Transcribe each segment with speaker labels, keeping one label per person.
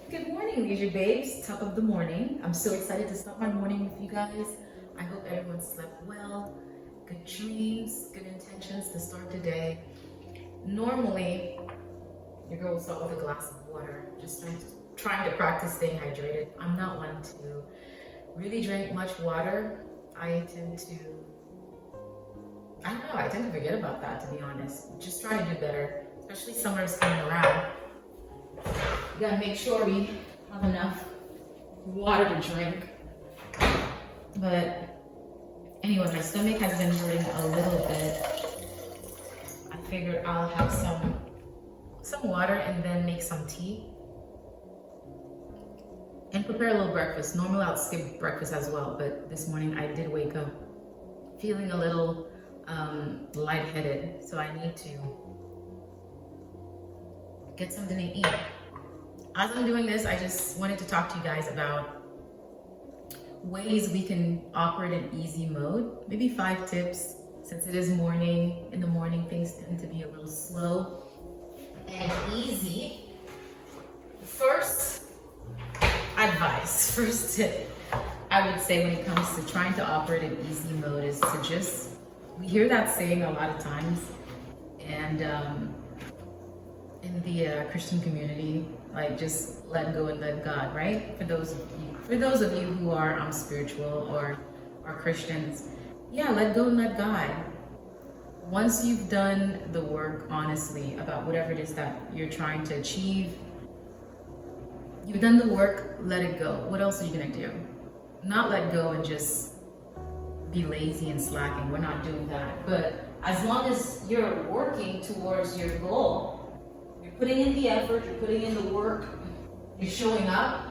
Speaker 1: Good morning, Leisurebabez. Top of the morning. I'm so excited to start my morning with you guys. I hope everyone slept well, good dreams, good intentions to start the day. Normally, your girl will start with a glass of water, just trying to practice staying hydrated. I'm not one to really drink much water. I tend to forget about that, to be honest. Just try to do better, especially summer is coming around. We gotta make sure we have enough water to drink. But anyway, my stomach has been hurting a little bit. I figured I'll have some water and then make some tea and prepare a little breakfast. Normally I'll skip breakfast as well, but this morning I did wake up feeling a little lightheaded, so I need to get something to eat. As I'm doing this, I just wanted to talk to you guys about ways we can operate in easy mode. Maybe 5 tips, since it is morning. In the morning, things tend to be a little slow and easy. First tip, I would say when it comes to trying to operate in easy mode is to we hear that saying a lot of times, and in the Christian community, like just let go and let God, right? For those of you who are spiritual or are Christians, yeah, let go and let God. Once you've done the work honestly about whatever it is that you're trying to achieve, you've done the work, let it go. What else are you gonna do? Not let go and just be lazy and slacking. We're not doing that. But as long as you're working towards your goal, you're putting in the effort, you're putting in the work, you're showing up,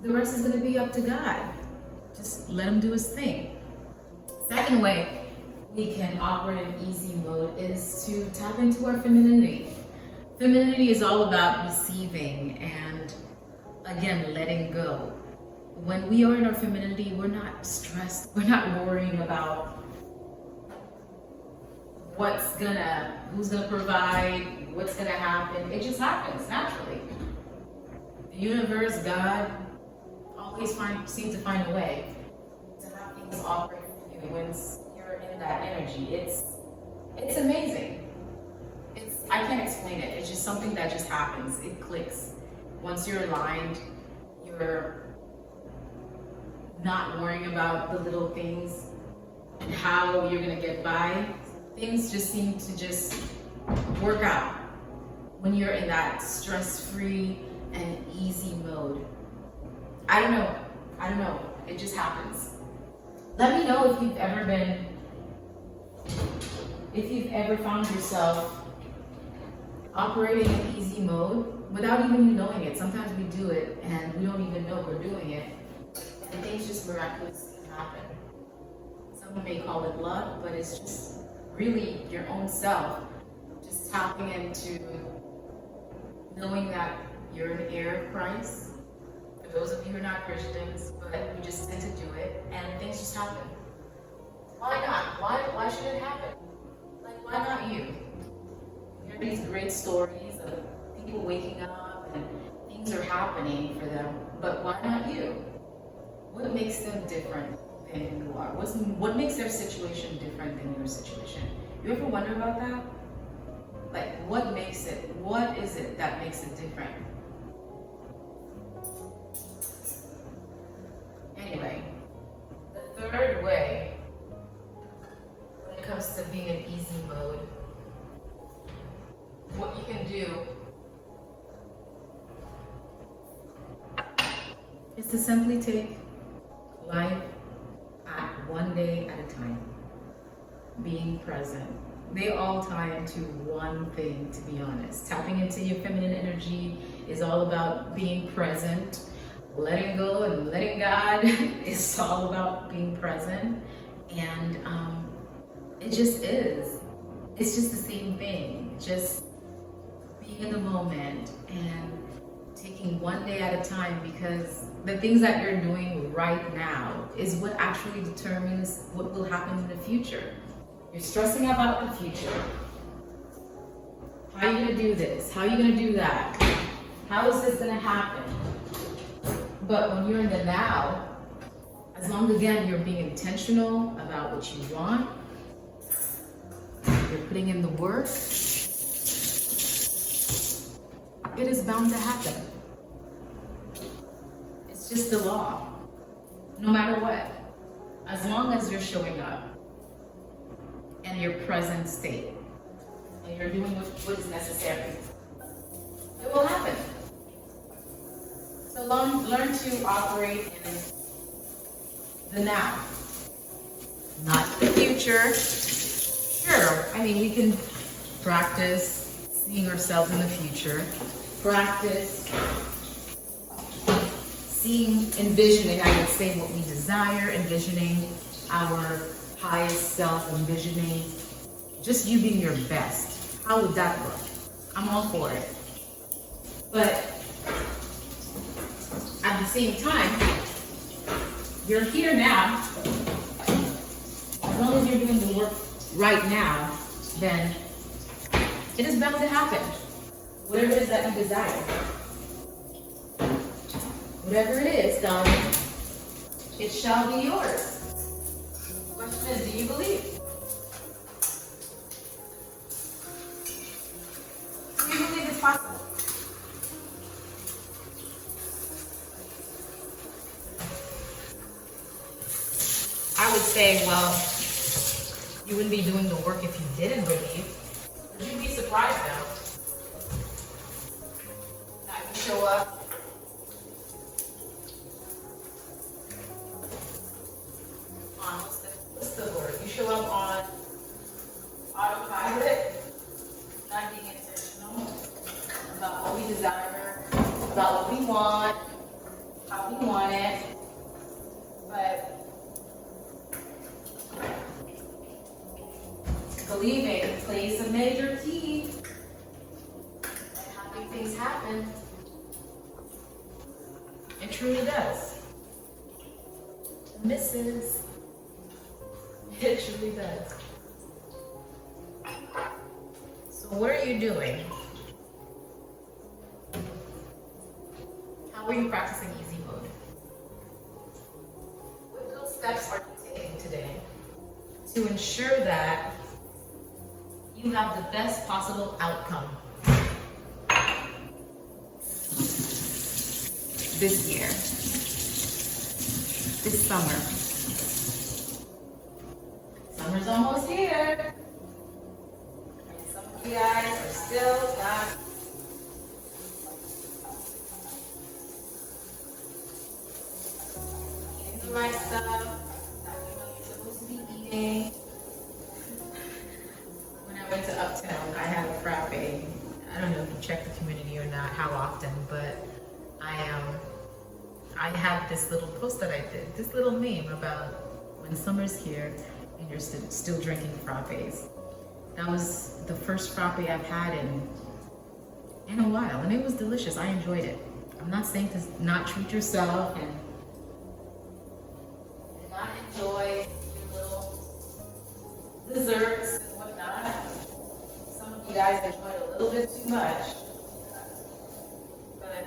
Speaker 1: the rest is going to be up to God. Just let him do his thing. Second way we can operate in easy mode is to tap into our femininity. Femininity is all about receiving and, again, letting go. When we are in our femininity, we're not stressed, we're not worrying about who's gonna provide, what's gonna happen. It just happens naturally. The universe, God, always seems to find a way to have things operate for you when you're in that energy. It's amazing. I can't explain it. It's just something that just happens. It clicks. Once you're aligned, you're not worrying about the little things and how you're gonna get by. Things just seem to work out when you're in that stress-free and easy mode. I don't know. It just happens. Let me know if you've ever found yourself operating in easy mode without even knowing it. Sometimes we do it and we don't even know we're doing it, and things just miraculously happen. Some may call it luck, but it's just really your own self, just tapping into knowing that you're an heir of Christ. For those of you who are not Christians, but you just tend to do it, and things just happen. Why not? Why should it happen? Like, why not you? You hear these great stories of people waking up and things are happening for them, but why not you? What makes them different than you are? What makes their situation different than your situation? You ever wonder about that? Like, what is it that makes it different? Anyway, the third way when it comes to being in easy mode, what you can do is to simply take life one day at a time, being present. They all tie into one thing, to be honest. Tapping into your feminine energy is all about being present. Letting go and letting God is all about being present. And it just is. It's just the same thing. Just being in the moment and taking one day at a time, because the things that you're doing right now is what actually determines what will happen in the future. You're stressing about the future. How are you gonna do this? How are you gonna do that? How is this gonna happen? But when you're in the now, as long again you're being intentional about what you want, you're putting in the work, it is bound to happen. It's just the law. No matter what. As long as you're showing up in your present state and you're doing what is necessary, it will happen. So learn to operate in the now, not the future. Sure, I mean, we can practice seeing ourselves in the future, practice envisioning, I would say, what we desire, envisioning our highest self, envisioning just you being your best. How would that look? I'm all for it. But at the same time, you're here now. As long as you're doing the work right now, then it is bound to happen. Whatever it is that you desire. Whatever it is, darling, it shall be yours. The question is, do you believe? Do you believe it's possible? I would say, well, you wouldn't be doing the work if you didn't believe. Would you be surprised though? That you show up. What's the word? You show up on autopilot, not being intentional about what we desire, about what we want, how we want it. But believing plays a major key in having things happen. It truly does. Mrs. It truly does. So what are you doing? How are you practicing easy mode? What little steps are you taking today to ensure that you have the best possible outcome this year, this summer? Summer's almost here. And some of you guys are still not eating the right stuff that you know you're supposed to be eating. When I went to Uptown, I had a frappe. I don't know if you check the community or not, how often, but I had this little post that I did, this little meme about when summer's here and you're still drinking frappes. That was the first frappe I've had in a while, and it was delicious. I enjoyed it. I'm not saying to not treat yourself and not enjoy your little desserts and whatnot. Some of you guys enjoy it a little bit too much. But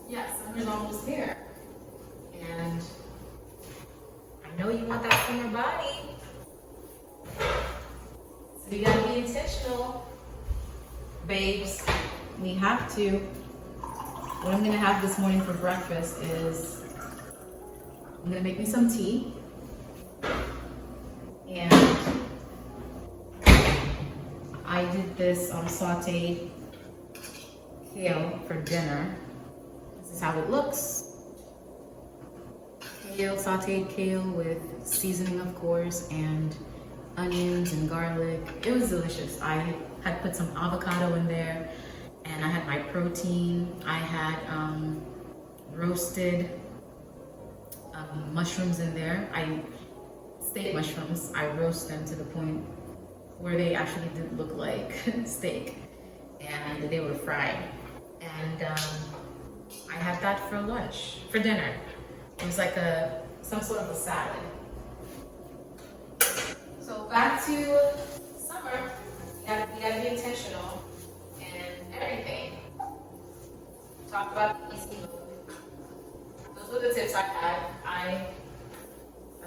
Speaker 1: yeah, summer's almost here. And I know you want that summer body. So you gotta be intentional. Babes, we have to. What I'm gonna have this morning for breakfast is I'm gonna make me some tea. And I did this sauteed kale for dinner. This is how it looks. Kale, sauteed kale with seasoning, of course, and onions and garlic. It was delicious. I had put some avocado in there, and I had my protein. I had roasted mushrooms in there. Steak mushrooms. I roast them to the point where they actually did look like steak, and they were fried. And I had that for dinner. It was like some sort of a salad. So back to summer, you gotta be intentional in everything. talk about easy mode. Those were the tips I had.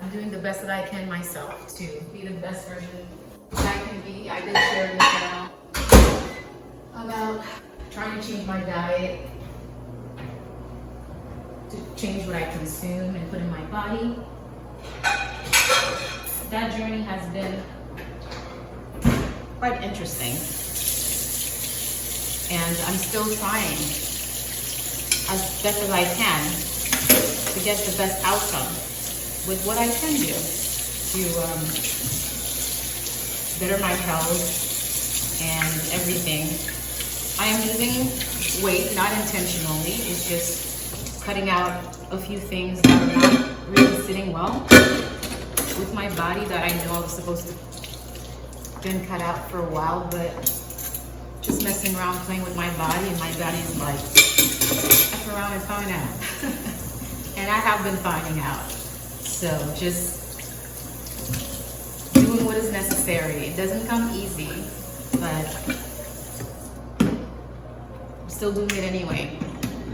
Speaker 1: I'm doing the best that I can myself to be the best version that I can be. I did share in the channel about trying to change my diet, to change what I consume and put in my body. That journey has been quite interesting. And I'm still trying as best as I can to get the best outcome with what I can do to better my health and everything. I am losing weight, not intentionally. It's just cutting out a few things that are not really sitting well with my body that I know I was supposed to been cut out for a while, but just messing around, playing with my body, and my body's like, F around and find out. And I have been finding out. So just doing what is necessary. It doesn't come easy, but I'm still doing it anyway,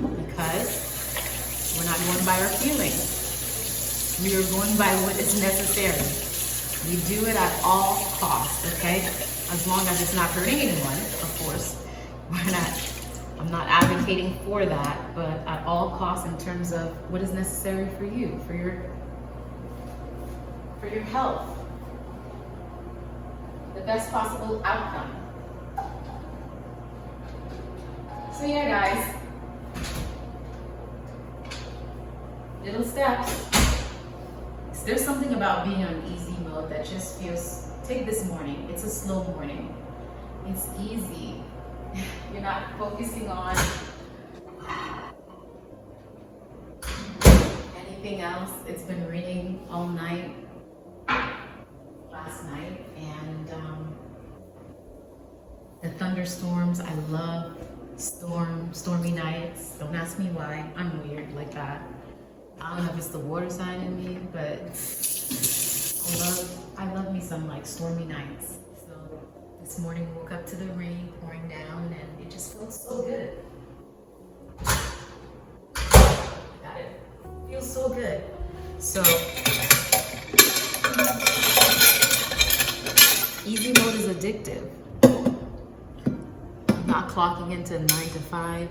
Speaker 1: because we're not going by our feelings. We are going by what is necessary. We do it at all costs, okay? As long as it's not hurting anyone, of course. I'm not advocating for that, but at all costs in terms of what is necessary for you, for your health. The best possible outcome. So yeah, guys. Little steps. There's something about being on easy mode that just feels, take this morning, it's a slow morning. It's easy. You're not focusing on anything else. It's been raining all night, last night, and the thunderstorms. I love stormy nights. Don't ask me why. I'm weird like that. I don't know if it's the water sign in me, but I love me some like stormy nights. So this morning woke up to the rain pouring down, and it just felt so good. Got it. Feels so good. So easy mode is addictive. Not clocking into 9 to 5.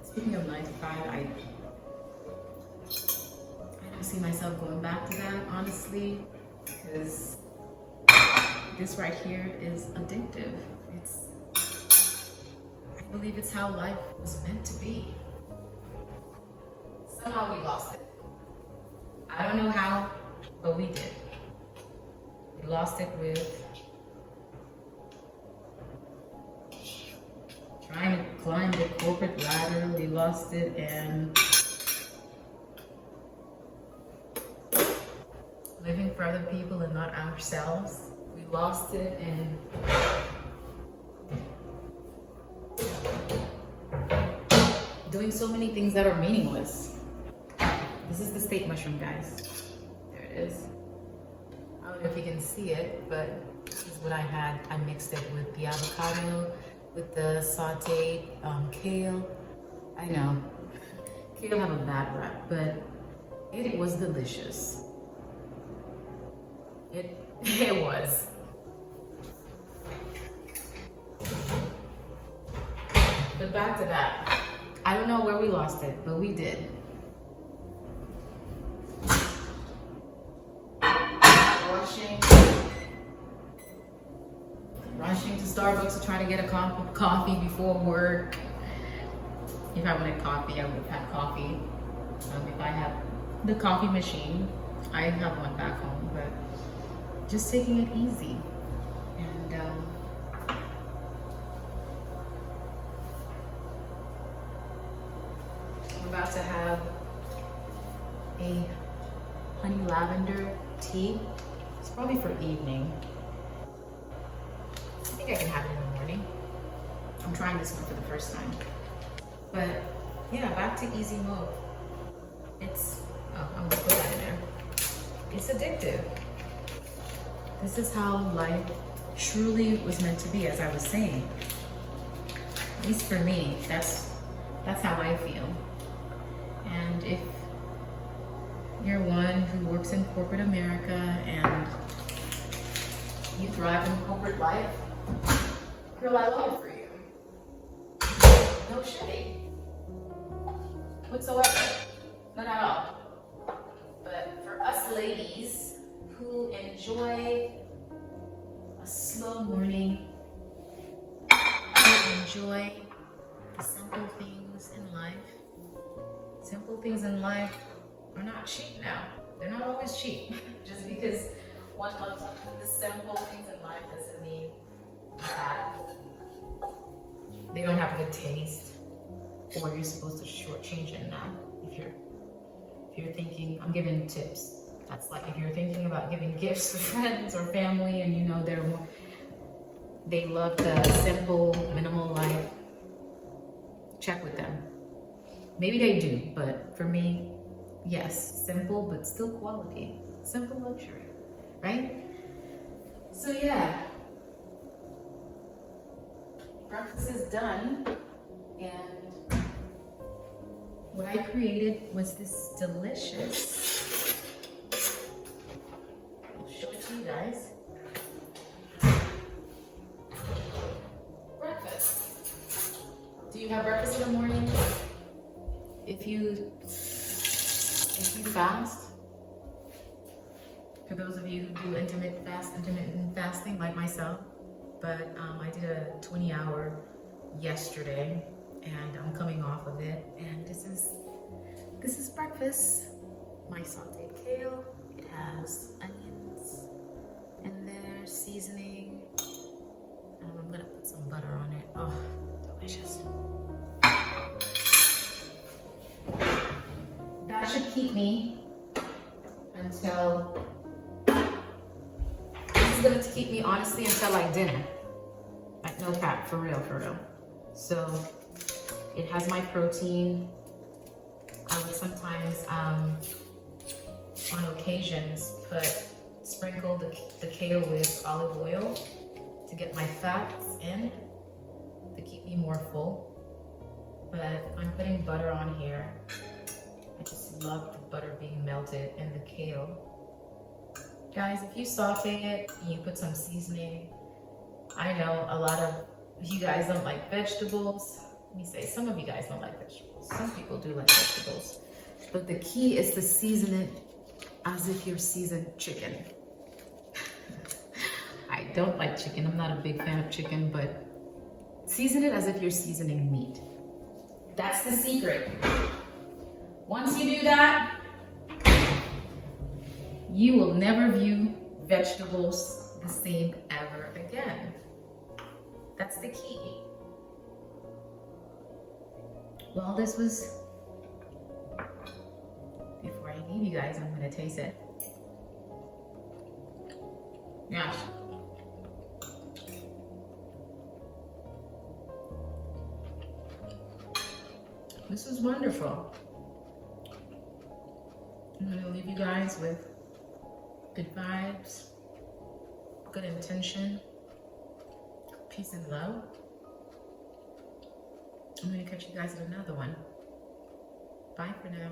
Speaker 1: Speaking of 9 to 5, I don't see myself going back to that, honestly, because this right here is addictive. I believe it's how life was meant to be. Somehow we lost it. I don't know how, but we did. We lost it with trying to climb the corporate ladder. We lost it in living for other people and not ourselves. We lost it in doing so many things that are meaningless. This is the steak mushroom, guys. There it is. I don't know if you can see it, but this is what I had. I mixed it with the avocado, with the sauteed kale. I know, kale have a bad rap, but it was delicious. It was. But back to that. I don't know where we lost it, but we did. Rushing to Starbucks to try to get a cup of coffee before work. If I wanted coffee, I would have had coffee. If I had the coffee machine, I have one back home, but just taking it easy. And I'm about to have a honey lavender tea. It's probably for evening. I think I can have it in the morning. I'm trying this one for the first time. But yeah, back to easy mode. I'm gonna put that in there. It's addictive. This is how life truly was meant to be, as I was saying. At least for me, that's how I feel. And if you're one who works in corporate America and you thrive in corporate life, girl, I love it for you. No shade whatsoever. Not at all. But for us ladies who enjoy a slow morning, who enjoy the simple things in life. Simple things in life are not cheap now. They're not always cheap. Just because one loves the simple things in life doesn't mean that they don't have good taste, or you're supposed to shortchange it now. If you're thinking, I'm giving tips. That's like if you're thinking about giving gifts to friends or family, and you know they love the simple, minimal life. Check with them. Maybe they do, but for me, yes, simple but still quality. Simple luxury, right? So yeah, breakfast is done, and what I created was this delicious, I'll show it to you guys, breakfast. Do you have breakfast in the morning? If you fast, for those of you who do intermittent fasting like myself, but I did a 20-hour yesterday, and I'm coming off of it, and this is breakfast. My sauteed kale, it has onions in there, seasoning. I'm gonna put some butter on it. Oh, delicious. That should keep me until, this is gonna keep me honestly until like dinner. Like no cap, for real. So it has my protein. I would sometimes, on occasions, sprinkle the kale with olive oil to get my fats in, to keep me more full. But I'm putting butter on here. I just love the butter being melted in the kale. Guys, if you saute it and you put some seasoning, I know a lot of you guys don't like vegetables. Let me say, some of you guys don't like vegetables. Some people do like vegetables. But the key is to season it as if you're seasoned chicken. I don't like chicken. I'm not a big fan of chicken, but season it as if you're seasoning meat. That's the secret. Once you do that, you will never view vegetables the same ever again. That's the key. Well, this was, before I leave you guys, I'm gonna taste it. Gosh. This is wonderful. I'm gonna leave you guys with good vibes, good intention, peace and love. I'm gonna catch you guys at another one. Bye for now.